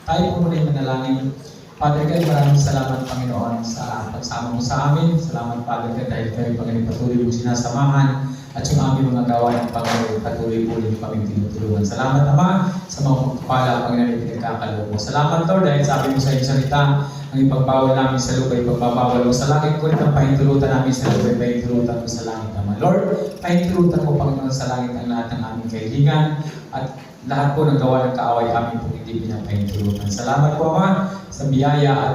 Tayo po muna yung manalangin. Father God, maraming salamat Panginoon sa pagsama mo sa amin. Salamat Father God dahil kayo Panginoon patuloy mo sinasamahan at yung aming mga gawa ng Panginoon patuloy po rin kami tinutulungan. Salamat Ama sa mga pagpapala Panginoon yung pinagkakalob mo. Salamat Lord dahil sabi mo sa iyong salita ang ipagbawal namin sa lupa, ipagbabawal mo sa langit ko rin ang pahintulutan namin sa lupa, pahintulutan mo sa langit Ama. Lord, pahintulutan mo Panginoon sa langit ang lahat ng aming kahilingan at lahat po ng gawa ng kaaway amin po hindi pinapahintulutan. Salamat po Ama sa biyaya at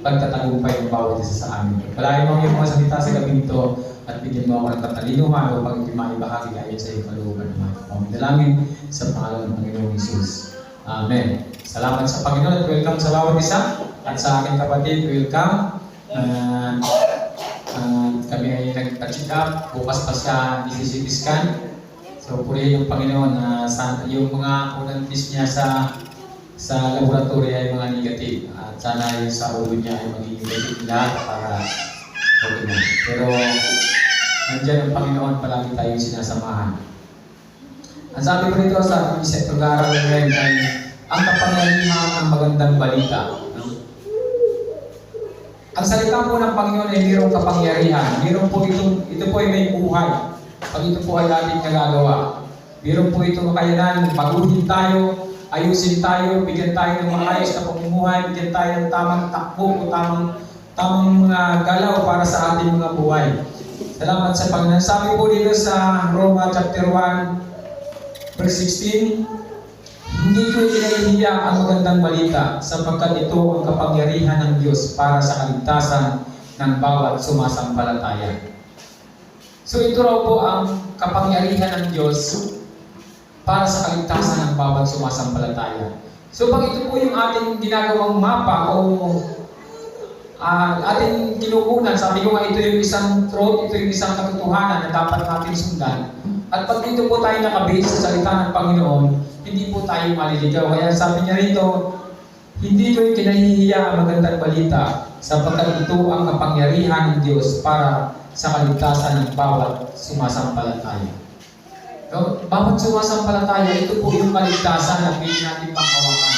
pagtatagumpay ng bawat isa sa amin. Palayan mo yung mga salita sa gabi nito at bigyan mo ako ng katalinuhan upang maibahagi ayon sa iyong kalooban ng mga pamidalangin sa pangalan ng Panginoong Hesus. Amen. Salamat sa Panginoon at welcome sa bawat isa at sa aking kapatid, welcome. Kami ay nag-check up, bukas pa siya i-CT scan. So purihin yung Panginoon na yung mga unang test niya sa laboratory ay mga negative at sana yung sa ulo niya ay maging negative lahat para okay na. Pero nandiyan ang Panginoon, palagi tayong sinasamahan. Ang sabi ko rito sa isang pag-aaral ngayon ay ang kapangyarihan ng magandang balita. Ang salita po ng Panginoon ay mayroong kapangyarihan. Mayroon po ito po ay may buhay. Pag ito po ay ating nagagawa. Mayroon po itong kakayanan, baguhin tayo, ayusin tayo, bigyan tayo ng maayos na pamumuhay, bigyan tayo ng tamang takbo o tamang mga galaw para sa ating mga buhay. Salamat sa Panginoon. Sabi po dito sa Roma chapter 1, verse 16, hindi ko inahihiya ang magandang balita sapagkat ito ang kapangyarihan ng Diyos para sa kaligtasan ng bawat sumasampalataya. So ito raw po ang kapangyarihan ng Diyos para sa kaligtasan ng bawat sumasampalataya. So pag ito po yung ating ginagawang mapa o ating kinukunan, sabi ko nga ito yung isang truth, ito yung isang katotohanan na dapat natin sundan. At pag dito po tayo nakabase sa salita ng Panginoon, hindi po tayo maliligaw. Kaya sabi niya rito, hindi ko yung kinahihiya ang magandang balita sapagkat ito ang kapangyarihan ng Diyos para sa kaligtasan ng bawat sumasampalataya. So, bawat sumasampalataya, ito po yung kaligtasan na pili natin panghawakan.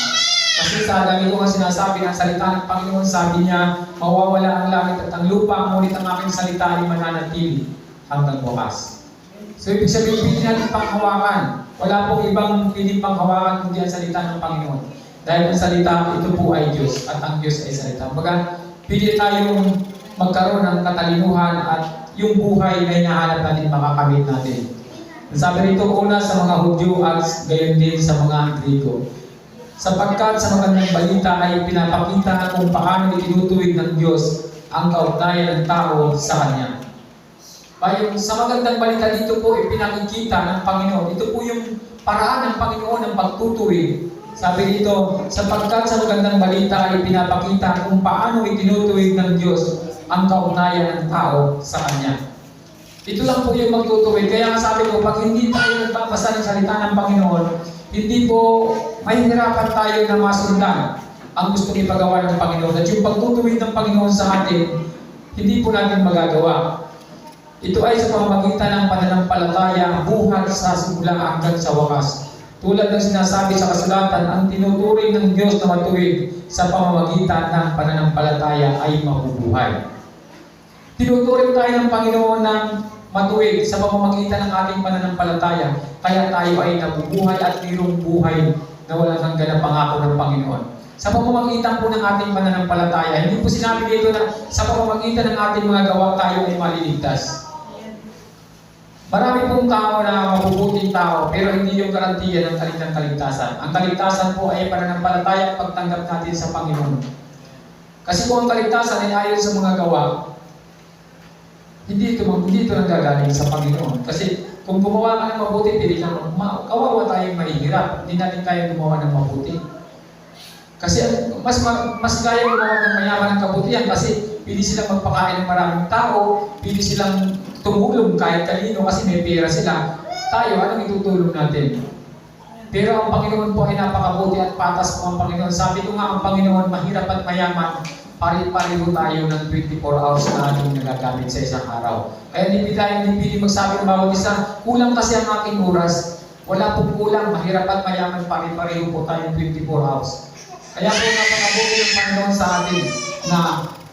Kasi sa dami ko nga sinasabi ng salita ng Panginoon, sabi niya, mawawala ang langit at ang lupa, ngunit ang aking salita ay mananatili hanggang wakas. So, ibig sabihin, pili natin panghawakan. Wala pong ibang piling panghawakan kundi ang salita ng Panginoon. Dahil ang salita, ito po ay Diyos at ang Diyos ay salita. Baga, pili tayong magkaroon ng katalinuhan at yung buhay na hinahanap natin makakamit natin. Sabi rito una sa mga Hudyo at gayon din sa mga Grigo. Sapagkat sa magandang balita ay pinapakita kung paano itinutuwid ng Diyos ang kaugnayan ng tao sa Kanya. Bayo, sa magandang balita dito po ipinakikita ng Panginoon. Ito po yung paraan ng Panginoon ng pagtutuwid. Sabi dito, sapagkat sa magandang balita ay pinapakita kung paano itinutuwid ng Diyos ang kaugnayan ng tao sa Kanya. Ito lang po yung magtutuwid. Kaya sabi ko, pag hindi tayo nagbabasa ng salita ng Panginoon, hindi po mahihirapan tayo na masundan ang gusto ipagawa ng Panginoon. At yung pagtutuwid ng Panginoon sa atin, hindi po natin magagawa. Ito ay sa pamamagitan ng pananampalataya, buhat sa simula hanggang sa wakas. Tulad ng sinasabi sa kasulatan, ang tinuturing ng Diyos na matuwid sa pamamagitan ng pananampalataya ay mabubuhay. Tinuturing tayo ng Panginoon ng matuwid sa pamamagitan ng ating pananampalataya, kaya tayo ay nabubuhay at mayroong buhay na walang hanggan na pangako ng Panginoon. Sa pamamagitan po ng ating pananampalataya, hindi po sinabi dito na sa pamamagitan ng ating mga gawa tayo ay maliligtas. Marami pong tao na mabubuting tao, pero hindi yung garantiya ng kanilang kaligtasan. Ang kaligtasan po ay pananampalataya at pagtanggap natin sa Panginoon. Kasi kung ang kaligtasan ay ayon sa mga gawa, hindi ito nanggagaling sa Panginoon. Kasi kung gumawa ka ng mabuti, pili lang, kawawa tayong mahihirap. Hindi natin kaya gumawa ng mabuti. Kasi mas kaya gumawa ng mayaman ng kabutihan kasi pili silang magpakain ng maraming tao, pili silang tumulong kahit kanino kasi may pera sila. Tayo, anong itutulong natin? Pero ang Panginoon po ay napakabuti at patas po ang Panginoon. Sabi ko nga ang Panginoon, mahirap at mayaman, pari-pareho tayo ng 24 hours na ating nagagamit sa isang araw. Kaya hindi pili magsabi ng bawat isa, kulang kasi ang aking oras. Wala pong kulang, mahirap at mayaman, pari-pareho po tayo ng 24 hours. Kaya po napakabuti ng Panginoon sa atin na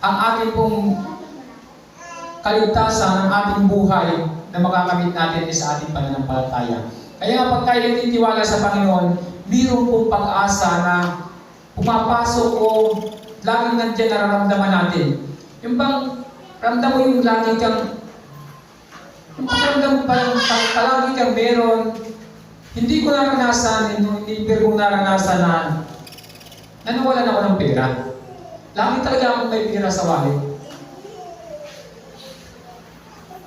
ang ating pong kaligtasan, ang ating buhay na makakamit natin is sa ating pananampalataya. Kaya pag tayo nagtitiwala sa Panginoon, mayroon pong pag-asa na pumapasok o laging nandiyan nararamdaman natin. Yung bang ramdam mo yung lagi kang yung pakiramdam palagi kang meron, hindi ko naranasan, hindi ko naranasan na nawalan ako ng pera. Lagi talaga akong may pera sa wallet.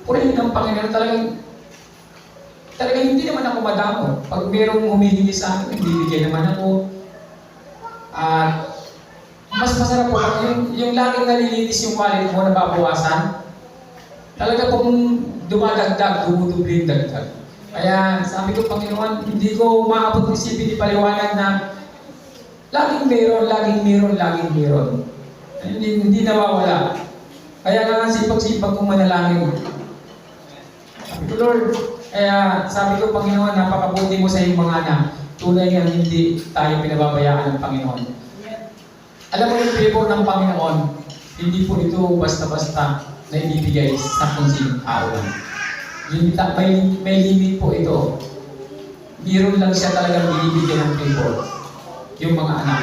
Purihin ng Panginoon, talagang hindi naman ako madamo. Pag merong humihingi sa akin, bibigyan naman ako. At mas masarap po, yung laging nalilinis yung wallet mo, nababawasan. Talaga pong dumadagdag, dumudubli yung dagdag. Kaya sabi ko, Panginoon, hindi ko maabot isipin ni paliwanag na laging meron. Hindi nawawala. Kaya nga sipag-sipag kong manalangin. Sabi ko, Lord, kaya sabi ko, Panginoon, napakabuti mo sa iyong mga anak. Tunay nga hindi tayo pinababayaan ng Panginoon. Alam mo yung favor ng Panginoon, hindi po ito basta-basta na ibibigay sa kung sinong tao lang. May limit po ito. Meron lang siya talagang binibigyan ng favor. Yung mga anak.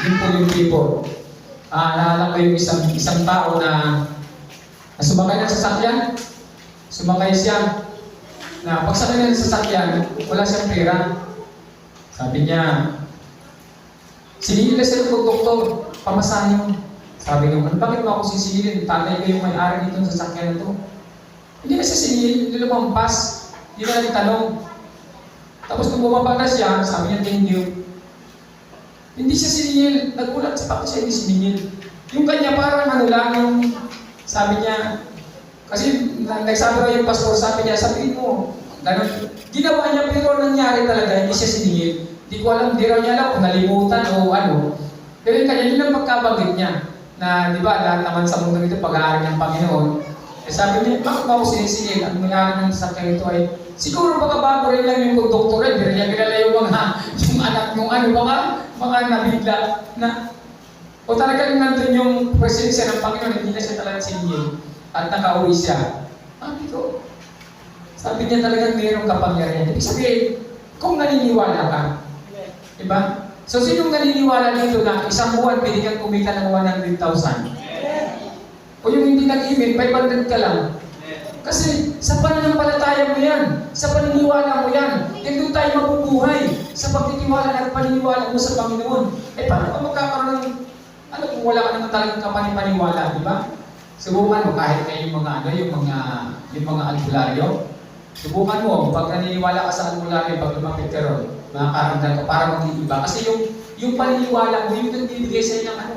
Yun po yung favor. Naalala ko yung isang tao na sumakay ng sasakyan. Sumakay siya. Na pagsakay ng sasakyan, wala siyang pera. Sabi niya, sinigil na siya ng doktor, pamasahin mo. Sabi niya, bakit mo ako sisingilin? Tatay ko yung may-ari nitong sasakyan na ito. Hindi na siya sinigil, hindi lumampas. Hindi na nagtanong. Tapos nung bumaba na siya, sabi niya, thank you. Hindi siya sinigil. Nagulat sa bakit siya hindi sinigil. Yung kanya parang ano lang, yung sabi niya, kasi nagsabi ko yung pastor, sabi niya, sabihin mo, ganun. Ginawa niya pero nangyari talaga, hindi siya sinigil. Hindi ko alam, hindi raw niya alam kung nalimutan o ano. Pero yung kanya, yun ang pagkabanggit niya. Na, di ba, lahat naman sa mundo nito, pag-aaral ng Panginoon. Eh, sabi niya, bakit ba ako sinisingil? Ang nangyari ng sakyan ito ay, siguro baka bago rin lang yung konduktor rin, pero niya kilala yung anak nung ano, baka nabigla na, o talagang nandun yung presensya ng Panginoon, hindi na siya talagang siningil. At nakauwi siya. Sabi niya talagang mayroong kapangyarihan. Ibig sabihin, kung naniniwala ka, diba? So, sinong naniniwala dito na isang buwan pwede kang kumita ng 100,000? O yung hindi nag-email, 500 ka lang. Kasi sa pananampalataya mo yan, sa paniniwala mo yan, doon tayo mabubuhay. Sa pagtitiwala at paniniwala mo sa Panginoon. Eh, paano ka magkakaroon ng, ano kung wala ka naman talagang kapanipaniwala, di ba? Subukan mo kahit na yung mga albularyo. Subukan mo, pag naniniwala ka sa albularyo, pag lumapit ka ron, makakaramdam ka para mag-iiba. Kasi yung paniniwala mo, yung nagbibigay sa'yo ng ano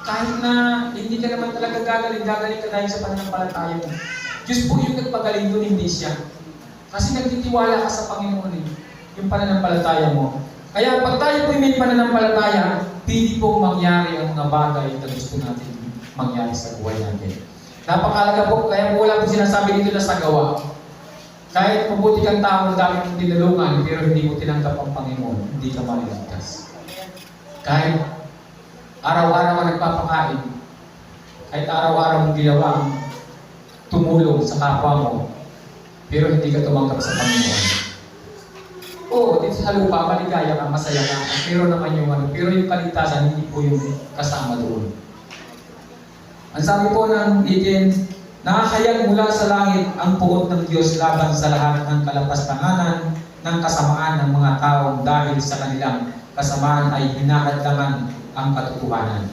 kahit na hindi ka naman talaga gagaling ka dahil sa pananampalataya mo. Diyos po yung nagpagaling doon, hindi siya. Kasi nagtitiwala ka sa Panginoon yung pananampalataya mo. Kaya pag tayo po may pananampalataya, pili pong mangyari ang mga bagay na gusto natin mangyari sa buhay natin. Napakalaga po, kaya po wala po sinasabi dito na sa gawa. Kahit mabuti kang tao, ang dami mong tinulungan, pero hindi mo tinanggap ang Panginoon, hindi ka maliligtas. Kahit araw-araw ka nagpapakain, kahit araw-araw mong ginawa tumulong sa kapwa mo, pero hindi ka tumanggap sa Panginoon. Oo, dito sa lupa, maligaya ka, masaya ka, pero naman pero yung kaligtasan, hindi po yung kasama doon. Ang sabi po ng 18, nakakayag mula sa langit ang puot ng Diyos laban sa lahat ng kalapastanganan ng kasamaan ng mga taong dahil sa kanilang kasamaan ay hinahadlangan ang katotohanan.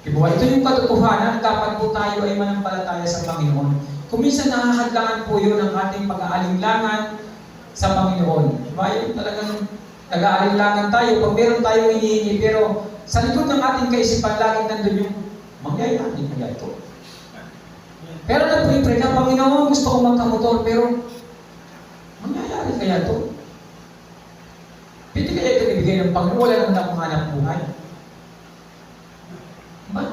Diba? Ito yung katotohanan, dapat po tayo ay manampalataya sa Panginoon. Kung minsan nakahadlangan po yun ang ating pag-aalinlangan sa Panginoon. Diba? Yung talagang nag-aalinlangan tayo, pag meron tayong hinihingi, pero sa likod ng ating kaisipan, laging nandun yung mangyayari kaya ito. Pero nag-pray ka, Panginoon, gusto kong magkamotor, pero mangyayari kaya ito. Pwede kaya ito ibigay ng Panginoon, wala naman akong hanap buhay. Diba?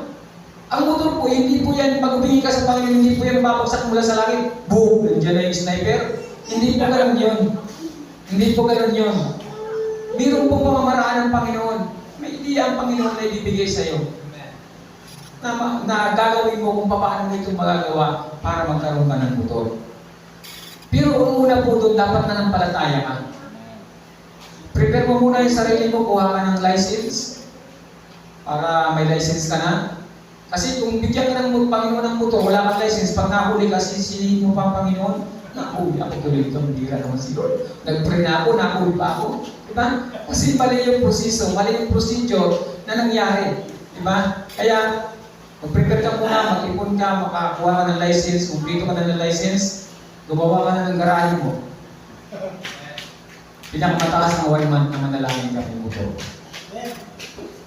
Ang motor po, hindi po yan, pag humingi ka sa Panginoon, hindi po yan babagsak mula sa langit. Boom! Nandiyan na yung sniper. Hindi po ganun yun. Hindi po ganun yun. Mayroon po pamamaraan ng Panginoon. Hindi hindi ang Panginoon na ibibigay sa iyo. Na gagawin mo kung paano mo ito magagawa para magkaroon ka ng motor. Pero ang una po doon, dapat nanampalataya ka. Prepare mo muna yung sarili mo, kuha ka ng license para may license ka na. Kasi kung bigyan ka ng Panginoon ng motor, wala kang license, pag nahuli ka, sisilihin mo pa ang Panginoon, nahuli ako tuloy ito, hindi ka naman si Lord. Nag-pray na ako, nahuli pa ako. Diba? Kasi mali yung proseso, mali yung procedure na nangyari. Diba? Kaya, mag-prepare ka muna, mag-ipon ka, makakuha ka ng license, kumpleto ka na ng license, gumawa ka na ng garahe mo. Pinakamataas na 1 month na manalangin ka ng motor.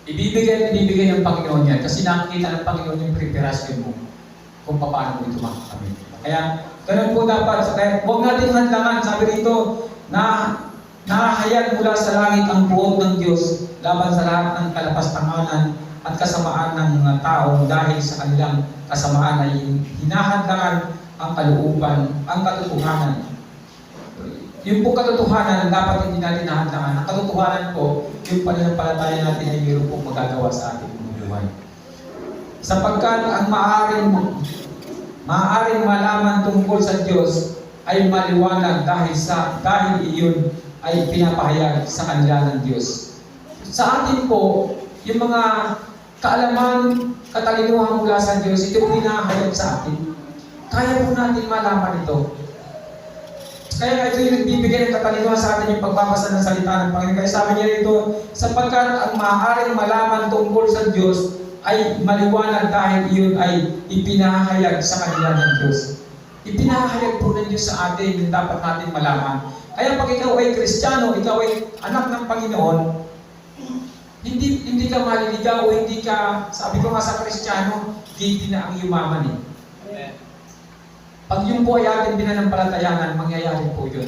Ibibigay ng Panginoon yan kasi nakikita ng Panginoon yung preparasyon mo kung paano mo ito makakamit. Kaya, ganun po dapat. Kaya, huwag natin hadlangan. Sabi rito, na nahahayag mula sa langit ang buot ng Diyos laban sa lahat ng kalapastanganan at kasamaan ng mga tao dahil sa kanilang kasamaan ay hinahadlangan ang kalooban, ang katotohanan. Yung po katotohanan, dapat hindi natin nahadlangan. Ang katotohanan po, yung pananampalataya natin ay mayroon pong magagawa sa ating buhay. Sapagkat ang maaaring malaman tungkol sa Diyos ay maliwanag dahil iyon ay pinapahayag sa kanila ng Diyos. Sa atin po, yung mga kaalaman, katalinuhan mula sa Diyos, ito pinahayag sa atin. Kaya po natin malaman ito. Kaya ito yung nagbibigay ng katalinuhan sa atin yung pagbabasa ng salita ng Panginoon. Kaya sabi niya rito, sapagkat ang maaaring malaman tungkol sa Diyos ay maliwanag dahil iyon ay ipinahayag sa kanila ng Diyos. Ipinahayag po ng Diyos sa atin yung dapat natin malaman. Kaya pag ikaw ay Kristiyano, ikaw ay anak ng Panginoon, hindi ka maliligaw o hindi ka, sabi ko nga sa Kristiyano, hindi na ang yumaman eh. Pag yun po ay ating pinanampalatayanan, mangyayari po yun.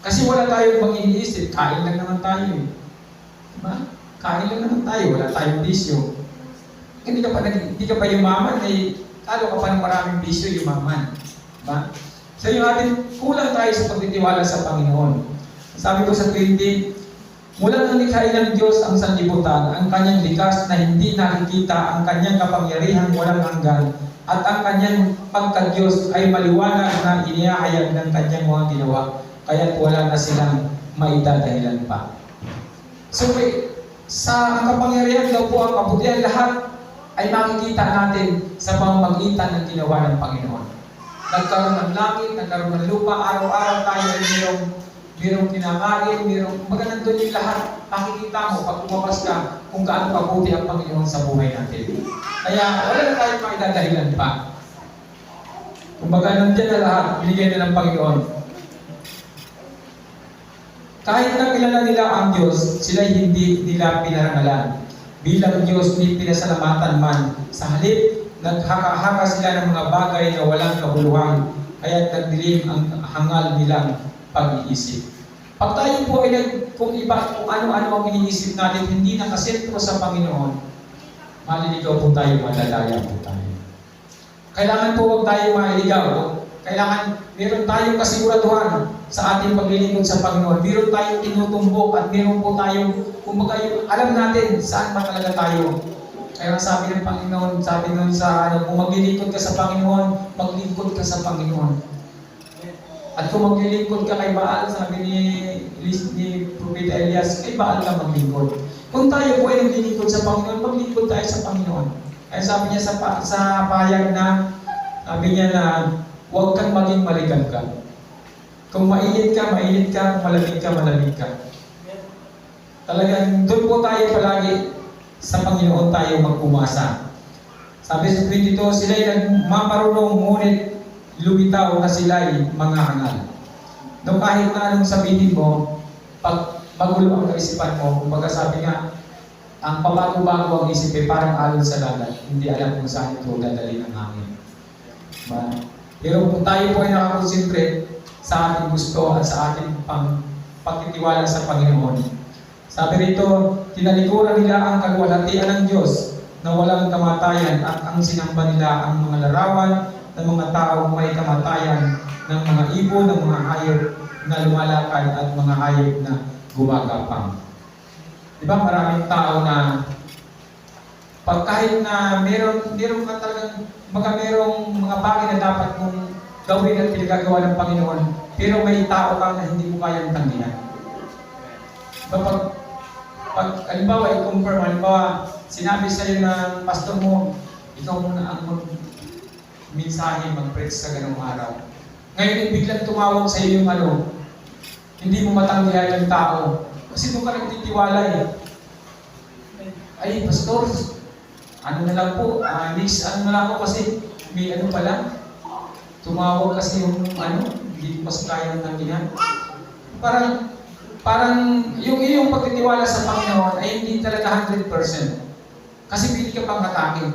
Kasi wala tayong bang iniisip, kain lang naman tayo eh. Diba? Kain lang naman tayo, wala tayong bisyo. Hindi ka pa yumaman, eh, talo ka pa ng maraming bisyo yumaman. Diba? So yung ating, kulang tayo sa pagtitiwala sa Panginoon. Sabi ko sa 20, mula nang likhain ng Diyos ang sanlibutan, ang kanyang likas na hindi nakikita, ang kanyang kapangyarihan walang hanggan, at ang kanyang pagka-Diyos ay maliwanag na inihahayag ng kanyang mga ginawa, kaya't wala na silang maidadahilan pa. So, sa kapangyarihan daw po ang kabutihan, lahat ay makikita natin sa pamamagitan ng ginawa ng Panginoon. Nagkaroon ng langit, nagkaroon ng lupa, araw-araw tayo ay mayroong kinakain, kumbaga nandun yung lahat. Makikita mo pag lumabas ka kung gaano kabuti ang Panginoon sa buhay natin. Kaya wala na tayong maidadahilan pa. Kumbaga nandiyan na lahat, binigay na ng Panginoon. Kahit na kilala nila ang Diyos, sila hindi nila pinarangalan. Bilang Diyos, ni pinasalamatan man. Sa halip, naghaka-haka sila ng mga bagay na walang kabuluhan, kaya nagdilim ang hangal nilang pag-iisip. Pag tayo po ay kung ano-ano ang iniisip natin, hindi nakasentro sa Panginoon, maliligaw po tayo, malalaya po tayo. Kailangan po huwag tayo mailigaw. Kailangan meron tayong kasiguraduhan sa ating paglilingkod sa Panginoon. Meron tayong tinutumbok at meron po tayong, kumbaga alam natin saan ba talaga tayo. Kaya sabi ng Panginoon, sabi nun sa kung maglilingkod ka sa Panginoon, maglingkod ka sa Panginoon. At kung maglilingkod ka kay Baal, sabi ni Propeta Elias, kay Baal ka maglingkod. Kung tayo po ay naglilingkod sa Panginoon, maglingkod tayo sa Panginoon. Kaya sabi niya sa payag na, sabi niya na, huwag kang maging maligam ka. Kung mainit ka, mainit ka. Kung malamig ka, malamig ka. Talagang doon po tayo palagi sa Panginoon tayo magpumasa. Sabi sa 22, sila'y nagmamarunong, ngunit lumitaw na sila'y mga hangal. No, kahit na anong sabihin mo, pag magulo ang kaisipan mo, kumbaga sabi nga, ang pabago-bago ang isip ay parang alon sa dagat. Hindi alam kung saan ito dadali ng hangin. Pero kung tayo po ay nakakonsentrate sa ating gusto at sa ating pagtitiwala sa Panginoon. Sabi rito, tinalikuran nila ang kaluwalhatian ng Diyos na walang kamatayan at ang sinamba nila ang mga larawan ng mga taong may kamatayan, ng mga ibon, ng mga hayop na lumalakad at mga hayop na gumagapang. Di ba maraming tao na pag kahit na meron ka talagang merong mga bagay na dapat mong gawin at pinagagawa ng Panginoon, pero may tao ka na hindi mo kayang tanggihan. Diba pag halimbawa, i-confirm, halimbawa, sinabi sa'yo ng pastor mo, ikaw muna ang mensahe, mag-preach sa ganung araw. Ngayon, biglang tumawag sa'yo yung hindi mo matanggihan yung tao. Kasi doon ka nagtitiwala eh. Ay, pastor, ano na lang po, next ano na lang po kasi may pala. Tumawag kasi yung hindi ko mas kaya ng tanggihan. Parang yung iyong pagtitiwala sa Panginoon ay hindi talaga 100%. Kasi pili ka pang hatakin.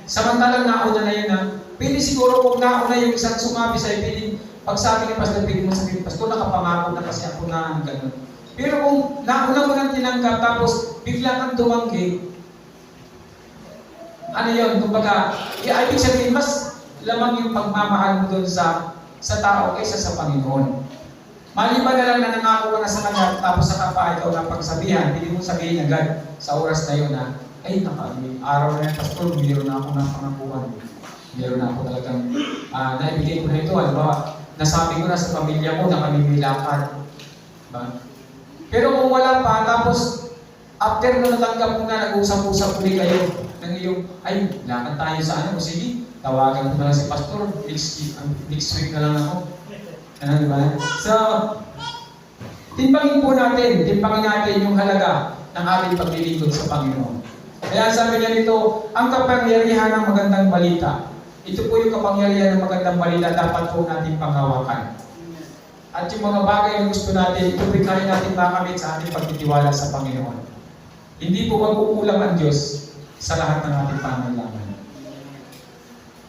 Samantalang nauna na yun pili siguro kung nauna yung isang sumabi sa'yo, pili, pag sabi ni Pastor, pili mo sabihin, Pastor, nakapangako na kasi ako na gano'n. Pero kung nauna mo nang tinanggap, tapos bigla kang tumanggi, yun, kumbaga, ibig sabihin, mas lamang yung pagmamahal mo doon sa tao kaysa sa Panginoon. Maliban na lang na nangako ka na sa Kanya, tapos sa pa ikaw na pagsabihan, hindi mo sabihin agad sa oras na yun ay, araw na yan, Pastor, mayroon na ako ng pangakuan. Mayroon na ako talagang, naibigay ko na ito, nasabi ko na sa pamilya ko na kami may lakad. Diba? Pero kung wala pa, tapos, after na natanggap mo na, nag-usap-usap ulit kayo, ng iyong, ay, lakad tayo sa sige, tawagan ko na lang si Pastor, next week na lang ako. Diba? So, timbangin natin yung halaga ng ating paglilingkod sa Panginoon. Kaya sabi niya nito, ang kapangyarihan ng magandang balita. Ito po yung kapangyarihan ng magandang balita, dapat po natin panghawakan. At yung mga bagay na gusto natin, ito kain natin makamit sa ating pagtitiwala sa Panginoon. Hindi po magkukulang ang Diyos sa lahat ng ating pangailangan.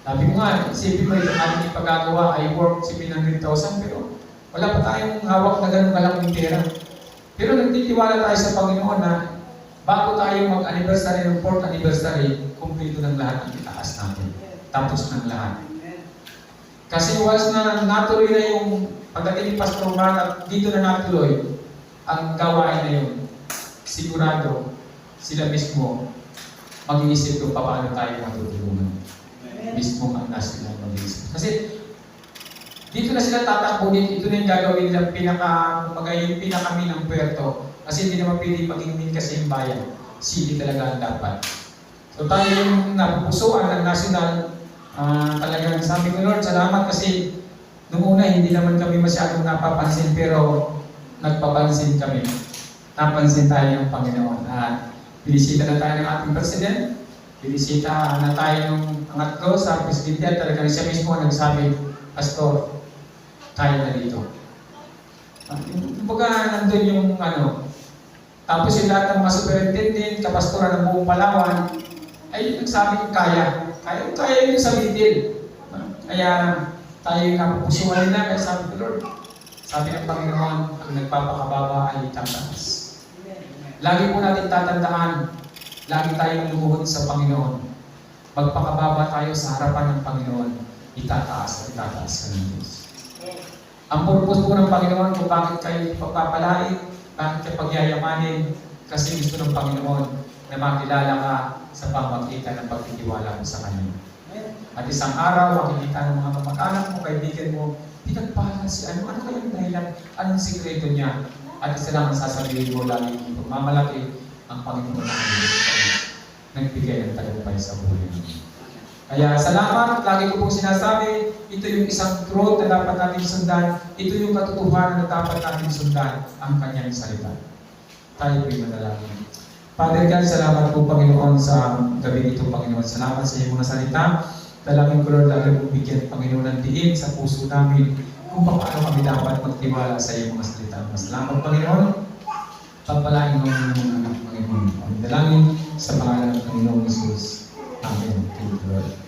Sabi ko nga, isipin mo yung ating ipagagawa ay worth 700,000 pero wala pa tayong hawak na ganun kalaking pera. Pero nagtitiwala tayo sa Panginoon na bago tayo mag-anniversary ng 4th anniversary, kumpleto ng lahat ang itaas natin. Tapos ng lahat. Kasi once na natuloy na yung pagdating ni Pastor Mark at dito na natuloy ang gawain na yun, sigurado sila mismo mag-iisip kung paano tayo matutulungan. Mismo ang nasa sila mag-iisip. Kasi dito na sila tatakbo, ito na yung gagawin nilang pinakaminang puerto. Kasi hindi naman pili maging min kasi yung bayan. City talaga ang dapat. So tayo yung napupusuan ng national, talagang sabi ko, Lord, salamat kasi nung una hindi naman kami masyadong napapansin pero nagpapansin kami. Napansin tayo ng Panginoon. Binisita na tayo ng ating President. Binisita na tayo ng pangatlo sa Presidente at talagang siya mismo nagsabi, Pastor, tayo na dito. Kumbaga nandun yung tapos yung lahat ng mga superintendent, kapastoran ng buong Palawan, ay nagsabi kaya yun sa middle. Kaya tayo yung napupusuan nila, kaya sabi ko, Lord, sabi ng Panginoon, ang nagpapakababa ay tataas. Lagi po natin tatandaan, lagi tayong lumuhod sa Panginoon. Magpakababa tayo sa harapan ng Panginoon, itataas ka ng Diyos. Ang purpose po ng Panginoon kung bakit kayo pagpapalain, bakit kayo pagyayamanin, kasi gusto ng Panginoon na makilala ka sa pamagitan ng pagtitiwala mo sa Kanya. At isang araw, makikita ng mga kamag-anak mo, kaibigan mo, pinagpala si ano kayang dahilan, anong sikreto niya? At isa lang ang sasabihin mo lagi ng pagmamalaki ang Panginoon na nagbigay ng tagumpay sa buhay mo. Kaya salamat, lagi ko pong sinasabi, ito yung isang truth na dapat natin sundan, ito yung katotohanan na dapat natin sundan, ang Kanyang salita. Tayo po'y manalangin. Father God, salamat po Panginoon sa gabi ito, Panginoon. Salamat sa iyong mga salita. Dalangin ko Lord, lalo mong bigyan Panginoon ng diin sa puso namin kung paano kami dapat magtiwala sa iyong mga salita. Salamat Panginoon. Pagpalain mo ng mga anak Panginoon. Dalangin sa pangalan ng Panginoon Jesus. Amen. Thank you Lord.